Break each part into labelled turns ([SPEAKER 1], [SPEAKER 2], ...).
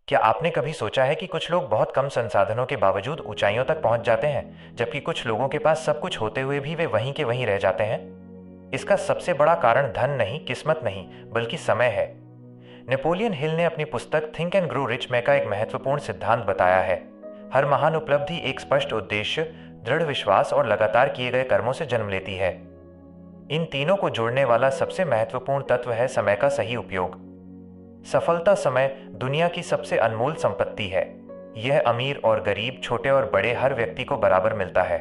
[SPEAKER 1] क्या आपने कभी सोचा है कि कुछ लोग बहुत कम संसाधनों के बावजूद ऊंचाइयों तक पहुंच जाते हैं, जबकि कुछ लोगों के पास सब कुछ होते हुए भी वे वहीं के वहीं रह जाते हैं? इसका सबसे बड़ा कारण धन नहीं, किस्मत नहीं, बल्कि समय है। नेपोलियन हिल ने अपनी पुस्तक थिंक एंड ग्रो रिच में का एक महत्वपूर्ण सिद्धांत बताया है। हर महान उपलब्धि एक स्पष्ट उद्देश्य, दृढ़ विश्वास और लगातार किए गए कर्मों से जन्म लेती है। इन तीनों को जोड़ने वाला सबसे महत्वपूर्ण तत्व है समय का सही उपयोग। सफलता समय दुनिया की सबसे अनमोल संपत्ति है। यह अमीर और गरीब, छोटे और बड़े, हर व्यक्ति को बराबर मिलता है।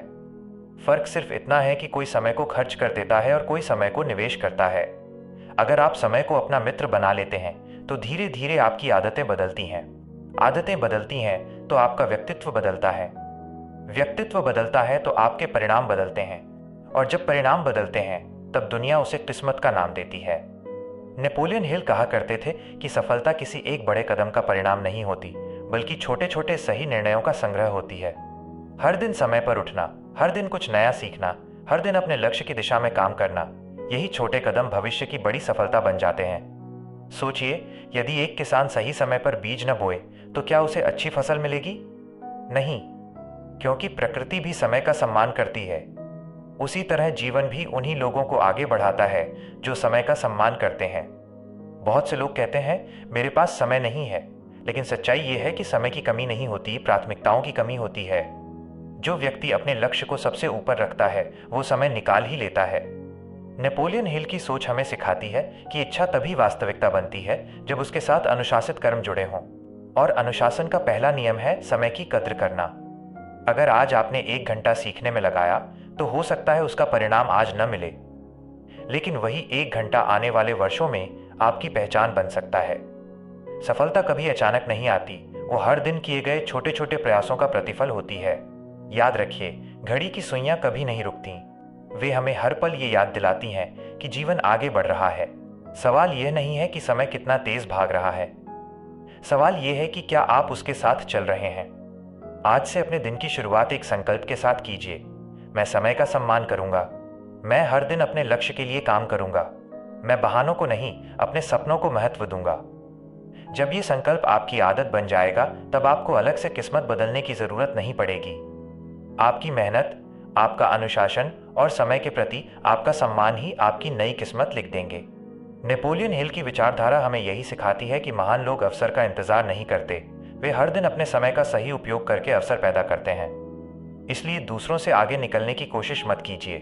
[SPEAKER 1] फर्क सिर्फ इतना है कि कोई समय को खर्च कर देता है और कोई समय को निवेश करता है। अगर आप समय को अपना मित्र बना लेते हैं तो धीरे धीरे आपकी आदतें बदलती हैं। आदतें बदलती हैं तो आपका व्यक्तित्व बदलता है। व्यक्तित्व बदलता है तो आपके परिणाम बदलते हैं, और जब परिणाम बदलते हैं तब दुनिया उसे किस्मत का नाम देती है। नेपोलियन हिल कहा करते थे कि सफलता किसी एक बड़े कदम का परिणाम नहीं होती, बल्कि छोटे छोटे सही निर्णयों का संग्रह होती है। हर दिन समय पर उठना, हर दिन कुछ नया सीखना, हर दिन अपने लक्ष्य की दिशा में काम करना, यही छोटे कदम भविष्य की बड़ी सफलता बन जाते हैं। सोचिए, यदि एक किसान सही समय पर बीज न बोए तो क्या उसे अच्छी फसल मिलेगी? नहीं, क्योंकि प्रकृति भी समय का सम्मान करती है। उसी तरह जीवन भी उन्हीं लोगों को आगे बढ़ाता है जो समय का सम्मान करते हैं। बहुत से लोग कहते हैं मेरे पास समय नहीं है, लेकिन सच्चाई यह है कि समय की कमी नहीं होती, प्राथमिकताओं की कमी होती है। जो व्यक्ति अपने लक्ष्य को सबसे ऊपर रखता है वो समय निकाल ही लेता है। नेपोलियन हिल की सोच हमें सिखाती है कि इच्छा तभी वास्तविकता बनती है जब उसके साथ अनुशासित कर्म जुड़े हों, और अनुशासन का पहला नियम है समय की कद्र करना। अगर आज आपने 1 घंटा सीखने में लगाया तो हो सकता है उसका परिणाम आज न मिले, लेकिन वही 1 घंटा आने वाले वर्षों में आपकी पहचान बन सकता है। सफलता कभी अचानक नहीं आती, वो हर दिन किए गए छोटे छोटे प्रयासों का प्रतिफल होती है। याद रखिए, घड़ी की सुइयां कभी नहीं रुकती। वे हमें हर पल ये याद दिलाती हैं कि जीवन आगे बढ़ रहा है। सवाल यह नहीं है कि समय कितना तेज भाग रहा है, सवाल यह है कि क्या आप उसके साथ चल रहे हैं। आज से अपने दिन की शुरुआत एक संकल्प के साथ कीजिए। मैं समय का सम्मान करूंगा। मैं हर दिन अपने लक्ष्य के लिए काम करूंगा। मैं बहानों को नहीं, अपने सपनों को महत्व दूंगा। जब ये संकल्प आपकी आदत बन जाएगा तब आपको अलग से किस्मत बदलने की जरूरत नहीं पड़ेगी। आपकी मेहनत, आपका अनुशासन और समय के प्रति आपका सम्मान ही आपकी नई किस्मत लिख देंगे। नेपोलियन हिल की विचारधारा हमें यही सिखाती है कि महान लोग अवसर का इंतजार नहीं करते, वे हर दिन अपने समय का सही उपयोग करके अवसर पैदा करते हैं। इसलिए दूसरों से आगे निकलने की कोशिश मत कीजिए,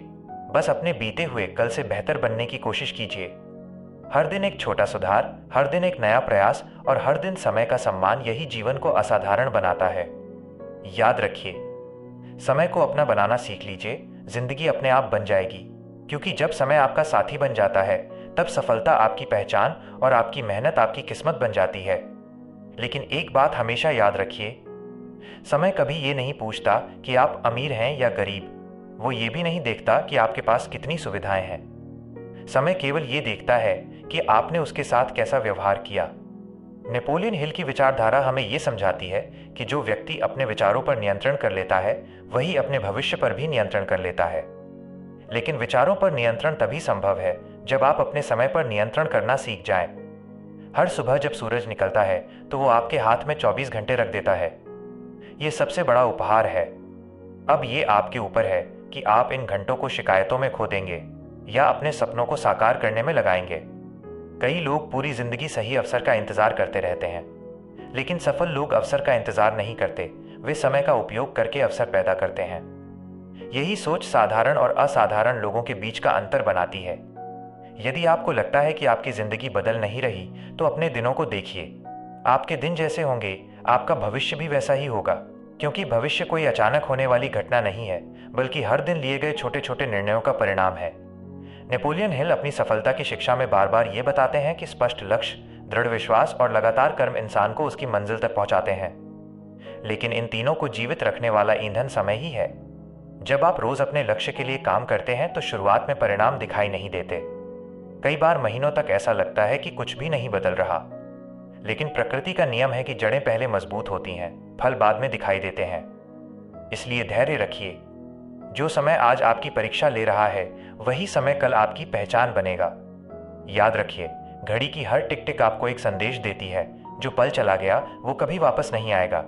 [SPEAKER 1] बस अपने बीते हुए कल से बेहतर बनने की कोशिश कीजिए। हर दिन एक छोटा सुधार, हर दिन एक नया प्रयास और हर दिन समय का सम्मान, यही जीवन को असाधारण बनाता है। याद रखिए, समय को अपना बनाना सीख लीजिए, जिंदगी अपने आप बन जाएगी। क्योंकि जब समय आपका साथी बन जाता है तब सफलता आपकी पहचान और आपकी मेहनत आपकी किस्मत बन जाती है। लेकिन एक बात हमेशा याद रखिए, समय कभी ये नहीं पूछता कि आप अमीर हैं या गरीब। वो ये भी नहीं देखता कि आपके पास कितनी सुविधाएं हैं। समय केवल ये देखता है कि आपने उसके साथ कैसा व्यवहार किया। नेपोलियन हिल की विचारधारा हमें ये समझाती है कि जो व्यक्ति अपने विचारों पर नियंत्रण कर लेता है वही अपने भविष्य पर भी नियंत्रण कर लेता है। लेकिन विचारों पर नियंत्रण तभी संभव है जब आप अपने समय पर नियंत्रण करना सीख जाएं। हर सुबह जब सूरज निकलता है तो वो आपके हाथ में 24 घंटे रख देता है। ये सबसे बड़ा उपहार है। अब ये आपके ऊपर है कि आप इन घंटों को शिकायतों में खो देंगे या अपने सपनों को साकार करने में लगाएंगे। कई लोग पूरी जिंदगी सही अवसर का इंतजार करते रहते हैं, लेकिन सफल लोग अवसर का इंतजार नहीं करते, वे समय का उपयोग करके अवसर पैदा करते हैं। यही सोच साधारण और असाधारण लोगों के बीच का अंतर बनाती है। यदि आपको लगता है कि आपकी जिंदगी बदल नहीं रही तो अपने दिनों को देखिए। आपके दिन जैसे होंगे आपका भविष्य भी वैसा ही होगा, क्योंकि भविष्य कोई अचानक होने वाली घटना नहीं है, बल्कि हर दिन लिए गए छोटे छोटे निर्णयों का परिणाम है। नेपोलियन हिल अपनी सफलता की शिक्षा में बार बार ये बताते हैं कि स्पष्ट लक्ष्य, दृढ़ विश्वास और लगातार कर्म इंसान को उसकी मंजिल तक पहुंचाते हैं। लेकिन इन तीनों को जीवित रखने वाला ईंधन समय ही है। जब आप रोज अपने लक्ष्य के लिए काम करते हैं तो शुरुआत में परिणाम दिखाई नहीं देते। कई बार महीनों तक ऐसा लगता है कि कुछ भी नहीं बदल रहा, लेकिन प्रकृति का नियम है कि जड़ें पहले मजबूत होती हैं, फल बाद में दिखाई देते हैं। इसलिए धैर्य रखिए। जो समय आज आपकी परीक्षा ले रहा है वही समय कल आपकी पहचान बनेगा। याद रखिए, घड़ी की हर टिक टिक आपको एक संदेश देती है जो पल चला गया वो कभी वापस नहीं आएगा।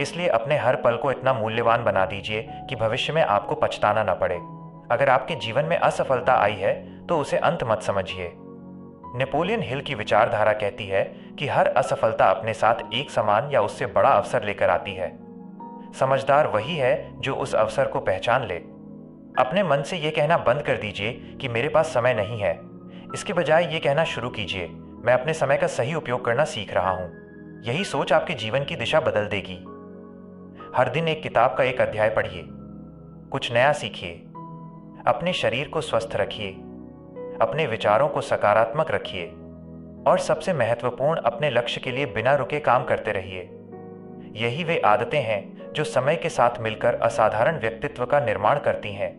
[SPEAKER 1] इसलिए अपने हर पल को इतना मूल्यवान बना दीजिए कि भविष्य में आपको पछताना न पड़े। अगर आपके जीवन में असफलता आई है तो उसे अंत मत समझिए। नेपोलियन हिल की विचारधारा कहती है कि हर असफलता अपने साथ एक समान या उससे बड़ा अवसर लेकर आती है। समझदार वही है जो उस अवसर को पहचान ले। अपने मन से यह कहना बंद कर दीजिए कि मेरे पास समय नहीं है। इसके बजाय ये कहना शुरू कीजिए, मैं अपने समय का सही उपयोग करना सीख रहा हूं। यही सोच आपके जीवन की दिशा बदल देगी। हर दिन एक किताब का एक अध्याय पढ़िए, कुछ नया सीखिए, अपने शरीर को स्वस्थ रखिए, अपने विचारों को सकारात्मक रखिए और सबसे महत्वपूर्ण, अपने लक्ष्य के लिए बिना रुके काम करते रहिए। यही वे आदतें हैं जो समय के साथ मिलकर असाधारण व्यक्तित्व का निर्माण करती हैं।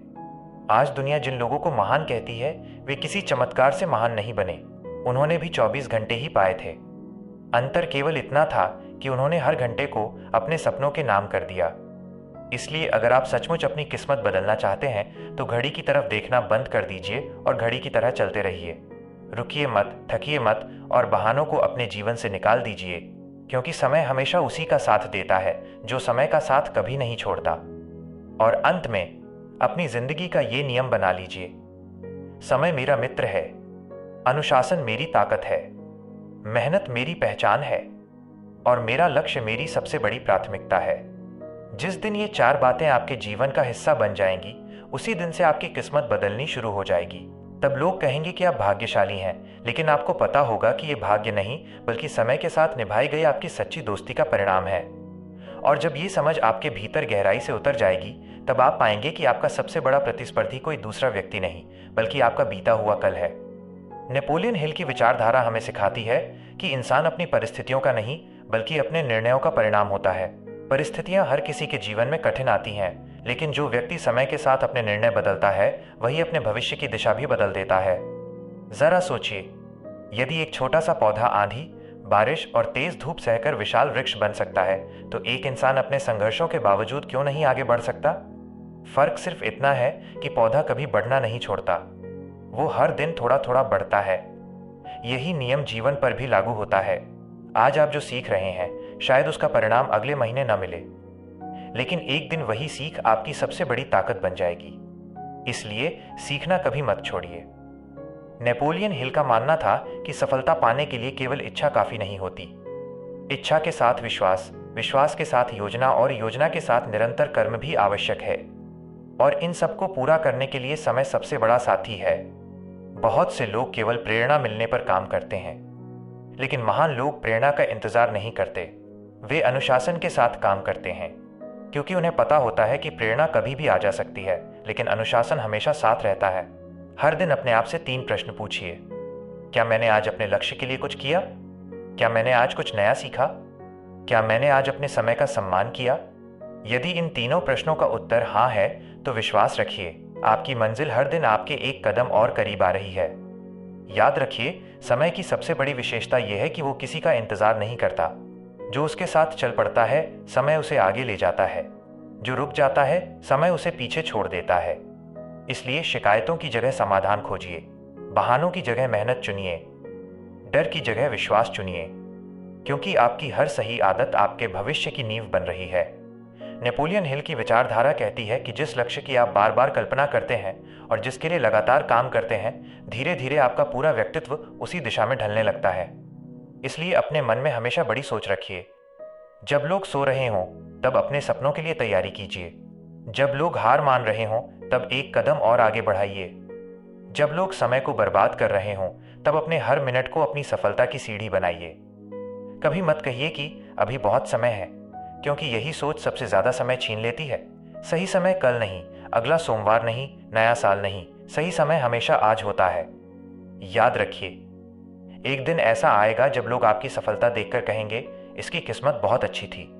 [SPEAKER 1] आज दुनिया जिन लोगों को महान कहती है वे किसी चमत्कार से महान नहीं बने, उन्होंने भी 24 घंटे ही पाए थे। अंतर केवल इतना था कि उन्होंने हर घंटे को अपने सपनों के नाम कर दिया। इसलिए अगर आप सचमुच अपनी किस्मत बदलना चाहते हैं तो घड़ी की तरफ देखना बंद कर दीजिए और घड़ी की तरह चलते रहिए। रुकिए मत, थकिए मत और बहानों को अपने जीवन से निकाल दीजिए, क्योंकि समय हमेशा उसी का साथ देता है जो समय का साथ कभी नहीं छोड़ता। और अंत में अपनी जिंदगी का ये नियम बना लीजिए, समय मेरा मित्र है, अनुशासन मेरी ताकत है, मेहनत मेरी पहचान है और मेरा लक्ष्य मेरी सबसे बड़ी प्राथमिकता है। जिस दिन ये 4 बातें आपके जीवन का हिस्सा बन जाएंगी, उसी दिन से आपकी किस्मत बदलनी शुरू हो जाएगी। तब लोग कहेंगे कि आप भाग्यशाली हैं, लेकिन आपको पता होगा कि ये भाग्य नहीं बल्कि समय के साथ निभाई गई आपकी सच्ची दोस्ती का परिणाम है। और जब ये समझ आपके भीतर गहराई से उतर जाएगी, तब आप पाएंगे कि आपका सबसे बड़ा प्रतिस्पर्धी कोई दूसरा व्यक्ति नहीं बल्कि आपका बीता हुआ कल है। नेपोलियन हिल की विचारधारा हमें सिखाती है कि इंसान अपनी परिस्थितियों का नहीं बल्कि अपने निर्णयों का परिणाम होता है। परिस्थितियां हर किसी के जीवन में कठिन आती हैं, लेकिन जो व्यक्ति समय के साथ अपने निर्णय बदलता है वही अपने भविष्य की दिशा भी बदल देता है। जरा सोचिए, यदि एक छोटा सा पौधा आंधी, बारिश और तेज धूप सहकर विशाल वृक्ष बन सकता है, तो एक इंसान अपने संघर्षों के बावजूद क्यों नहीं आगे बढ़ सकता? फर्क सिर्फ इतना है कि पौधा कभी बढ़ना नहीं छोड़ता, वो हर दिन थोड़ा थोड़ा बढ़ता है। यही नियम जीवन पर भी लागू होता है। आज आप जो सीख रहे हैं, शायद उसका परिणाम अगले महीने न मिले, लेकिन एक दिन वही सीख आपकी सबसे बड़ी ताकत बन जाएगी। इसलिए सीखना कभी मत छोड़िए। नेपोलियन हिल का मानना था कि सफलता पाने के लिए केवल इच्छा काफी नहीं होती। इच्छा के साथ विश्वास, विश्वास के साथ योजना और योजना के साथ निरंतर कर्म भी आवश्यक है। और इन सबको पूरा करने के लिए समय सबसे बड़ा साथी है। बहुत से लोग केवल प्रेरणा मिलने पर काम करते हैं, लेकिन महान लोग प्रेरणा का इंतजार नहीं करते। वे अनुशासन के साथ काम करते हैं, क्योंकि उन्हें पता होता है कि प्रेरणा कभी भी आ जा सकती है, लेकिन अनुशासन हमेशा साथ रहता है। हर दिन अपने आप से 3 प्रश्न पूछिए। क्या मैंने आज अपने लक्ष्य के लिए कुछ किया? क्या मैंने आज कुछ नया सीखा? क्या मैंने आज अपने समय का सम्मान किया? यदि इन तीनों प्रश्नों का उत्तर हाँ है, तो विश्वास रखिए, आपकी मंजिल हर दिन आपके एक कदम और करीब आ रही है। याद रखिए, समय की सबसे बड़ी विशेषता यह है कि वो किसी का इंतजार नहीं करता। जो उसके साथ चल पड़ता है, समय उसे आगे ले जाता है। जो रुक जाता है, समय उसे पीछे छोड़ देता है। इसलिए शिकायतों की जगह समाधान खोजिए, बहानों की जगह मेहनत चुनिए, डर की जगह विश्वास चुनिए, क्योंकि आपकी हर सही आदत आपके भविष्य की नींव बन रही है। नेपोलियन हिल की विचारधारा कहती है कि जिस लक्ष्य की आप बार बार कल्पना करते हैं और जिसके लिए लगातार काम करते हैं, धीरे धीरे आपका पूरा व्यक्तित्व उसी दिशा में ढलने लगता है। इसलिए अपने मन में हमेशा बड़ी सोच रखिए। जब लोग सो रहे हों, तब अपने सपनों के लिए तैयारी कीजिए। जब लोग हार मान रहे हों, तब एक कदम और आगे बढ़ाइए। जब लोग समय को बर्बाद कर रहे हों, तब अपने हर मिनट को अपनी सफलता की सीढ़ी बनाइए। कभी मत कहिए कि अभी बहुत समय है, क्योंकि यही सोच सबसे ज्यादा समय छीन लेती है। सही समय कल नहीं, अगला सोमवार नहीं, नया साल नहीं, सही समय हमेशा आज होता है। याद रखिए, एक दिन ऐसा आएगा जब लोग आपकी सफलता देखकर कहेंगे, इसकी किस्मत बहुत अच्छी थी।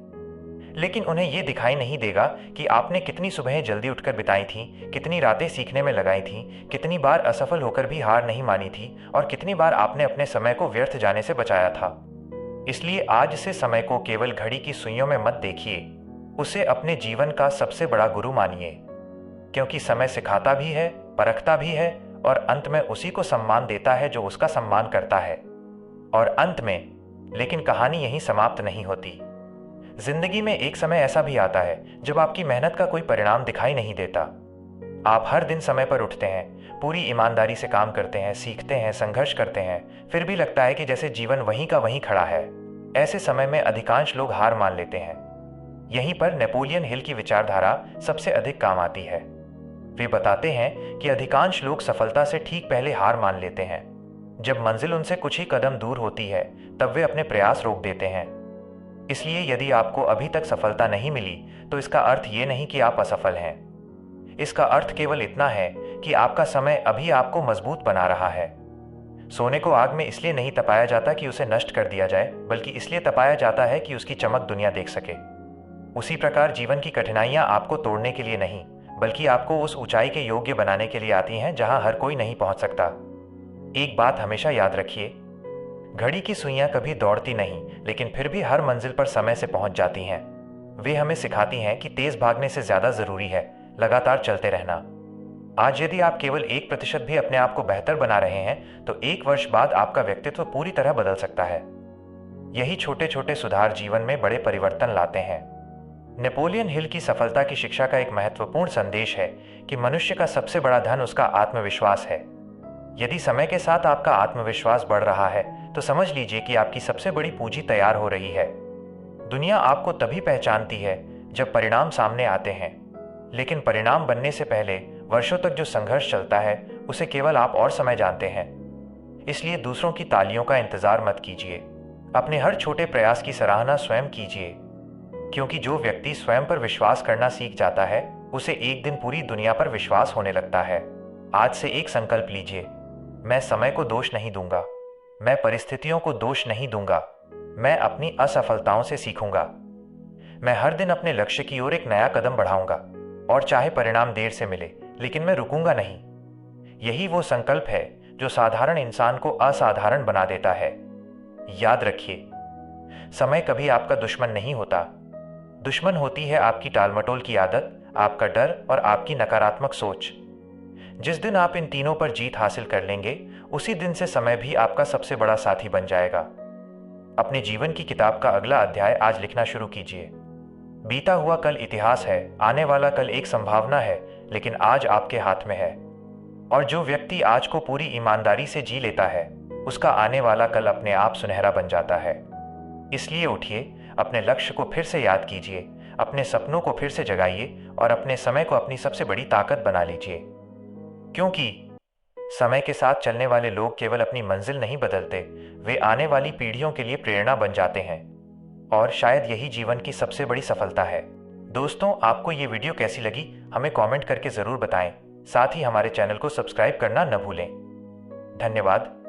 [SPEAKER 1] लेकिन उन्हें यह दिखाई नहीं देगा कि आपने कितनी सुबहें जल्दी उठकर बिताई थीं, कितनी रातें सीखने में लगाई थीं, कितनी बार असफल होकर भी हार नहीं मानी थी और कितनी बार आपने अपने समय को व्यर्थ जाने से बचाया था। इसलिए आज से समय को केवल घड़ी की सुइयों में मत देखिए, उसे अपने जीवन का सबसे बड़ा गुरु मानिए, क्योंकि समय सिखाता भी है, परखता भी है और अंत में उसी को सम्मान देता है जो उसका सम्मान करता है। और अंत में लेकिन कहानी यहीं समाप्त नहीं होती। जिंदगी में एक समय ऐसा भी आता है जब आपकी मेहनत का कोई परिणाम दिखाई नहीं देता। आप हर दिन समय पर उठते हैं, पूरी ईमानदारी से काम करते हैं, सीखते हैं, संघर्ष करते हैं, फिर भी लगता है कि जैसे जीवन वहीं का वहीं खड़ा है। ऐसे समय में अधिकांश लोग हार मान लेते हैं। यहीं पर नेपोलियन हिल की विचारधारा सबसे अधिक काम आती है। वे बताते हैं कि अधिकांश लोग सफलता से ठीक पहले हार मान लेते हैं। जब मंजिल उनसे कुछ ही कदम दूर होती है, तब वे अपने प्रयास रोक देते हैं। इसलिए यदि आपको अभी तक सफलता नहीं मिली, तो इसका अर्थ ये नहीं कि आप असफल हैं। इसका अर्थ केवल इतना है कि आपका समय अभी आपको मजबूत बना रहा है। सोने को आग में इसलिए नहीं तपाया जाता कि उसे नष्ट कर दिया जाए, बल्कि इसलिए तपाया जाता है कि उसकी चमक दुनिया देख सके। उसी प्रकार जीवन की कठिनाइयां आपको तोड़ने के लिए नहीं, बल्कि आपको उस ऊंचाई के योग्य बनाने के लिए आती हैं जहां हर कोई नहीं पहुंच सकता। एक बात हमेशा याद रखिए, घड़ी की सुइयां कभी दौड़ती नहीं, लेकिन फिर भी हर मंजिल पर समय से पहुंच जाती हैं। वे हमें सिखाती हैं कि तेज भागने से ज्यादा जरूरी है लगातार चलते रहना। आज यदि आप केवल 1% भी अपने आप को बेहतर बना रहे हैं, तो 1 वर्ष बाद आपका व्यक्तित्व पूरी तरह बदल सकता है। यही छोटे छोटे सुधार जीवन में बड़े परिवर्तन लाते हैं। नेपोलियन हिल की सफलता की शिक्षा का एक महत्वपूर्ण संदेश है कि मनुष्य का सबसे बड़ा धन उसका आत्मविश्वास है। यदि समय के साथ आपका आत्मविश्वास बढ़ रहा है, तो समझ लीजिए कि आपकी सबसे बड़ी पूंजी तैयार हो रही है। दुनिया आपको तभी पहचानती है जब परिणाम सामने आते हैं, लेकिन परिणाम बनने से पहले वर्षों तक जो संघर्ष चलता है, उसे केवल आप और समय जानते हैं। इसलिए दूसरों की तालियों का इंतजार मत कीजिए। अपने हर छोटे प्रयास की सराहना स्वयं कीजिए, क्योंकि जो व्यक्ति स्वयं पर विश्वास करना सीख जाता है, उसे एक दिन पूरी दुनिया पर विश्वास होने लगता है। आज से एक संकल्प लीजिए, मैं समय को दोष नहीं दूंगा, मैं परिस्थितियों को दोष नहीं दूंगा, मैं अपनी असफलताओं से सीखूंगा। मैं हर दिन अपने लक्ष्य की ओर एक नया कदम बढ़ाऊंगा, और चाहे परिणाम देर से मिले, लेकिन मैं रुकूंगा नहीं। यही वो संकल्प है जो साधारण इंसान को असाधारण बना देता है। याद रखिए, समय कभी आपका दुश्मन नहीं होता। दुश्मन होती है आपकी टालमटोल की आदत, आपका डर और आपकी नकारात्मक सोच। जिस दिन आप इन तीनों पर जीत हासिल कर लेंगे, उसी दिन से समय भी आपका सबसे बड़ा साथी बन जाएगा। अपने जीवन की किताब का अगला अध्याय आज लिखना शुरू कीजिए। बीता हुआ कल इतिहास है, आने वाला कल एक संभावना है, लेकिन आज आपके हाथ में है। और जो व्यक्ति आज को पूरी ईमानदारी से जी लेता है, उसका आने वाला कल अपने आप सुनहरा बन जाता है। इसलिए उठिए, अपने लक्ष्य को फिर से याद कीजिए, अपने सपनों को फिर से जगाइए और अपने समय को अपनी सबसे बड़ी ताकत बना लीजिए। क्योंकि समय के साथ चलने वाले लोग केवल अपनी मंजिल नहीं बदलते, वे आने वाली पीढ़ियों के लिए प्रेरणा बन जाते हैं। और शायद यही जीवन की सबसे बड़ी सफलता है। दोस्तों, आपको ये वीडियो कैसी लगी, हमें कमेंट करके ज़रूर बताएं। साथ ही हमारे चैनल को सब्सक्राइब करना न भूलें। धन्यवाद।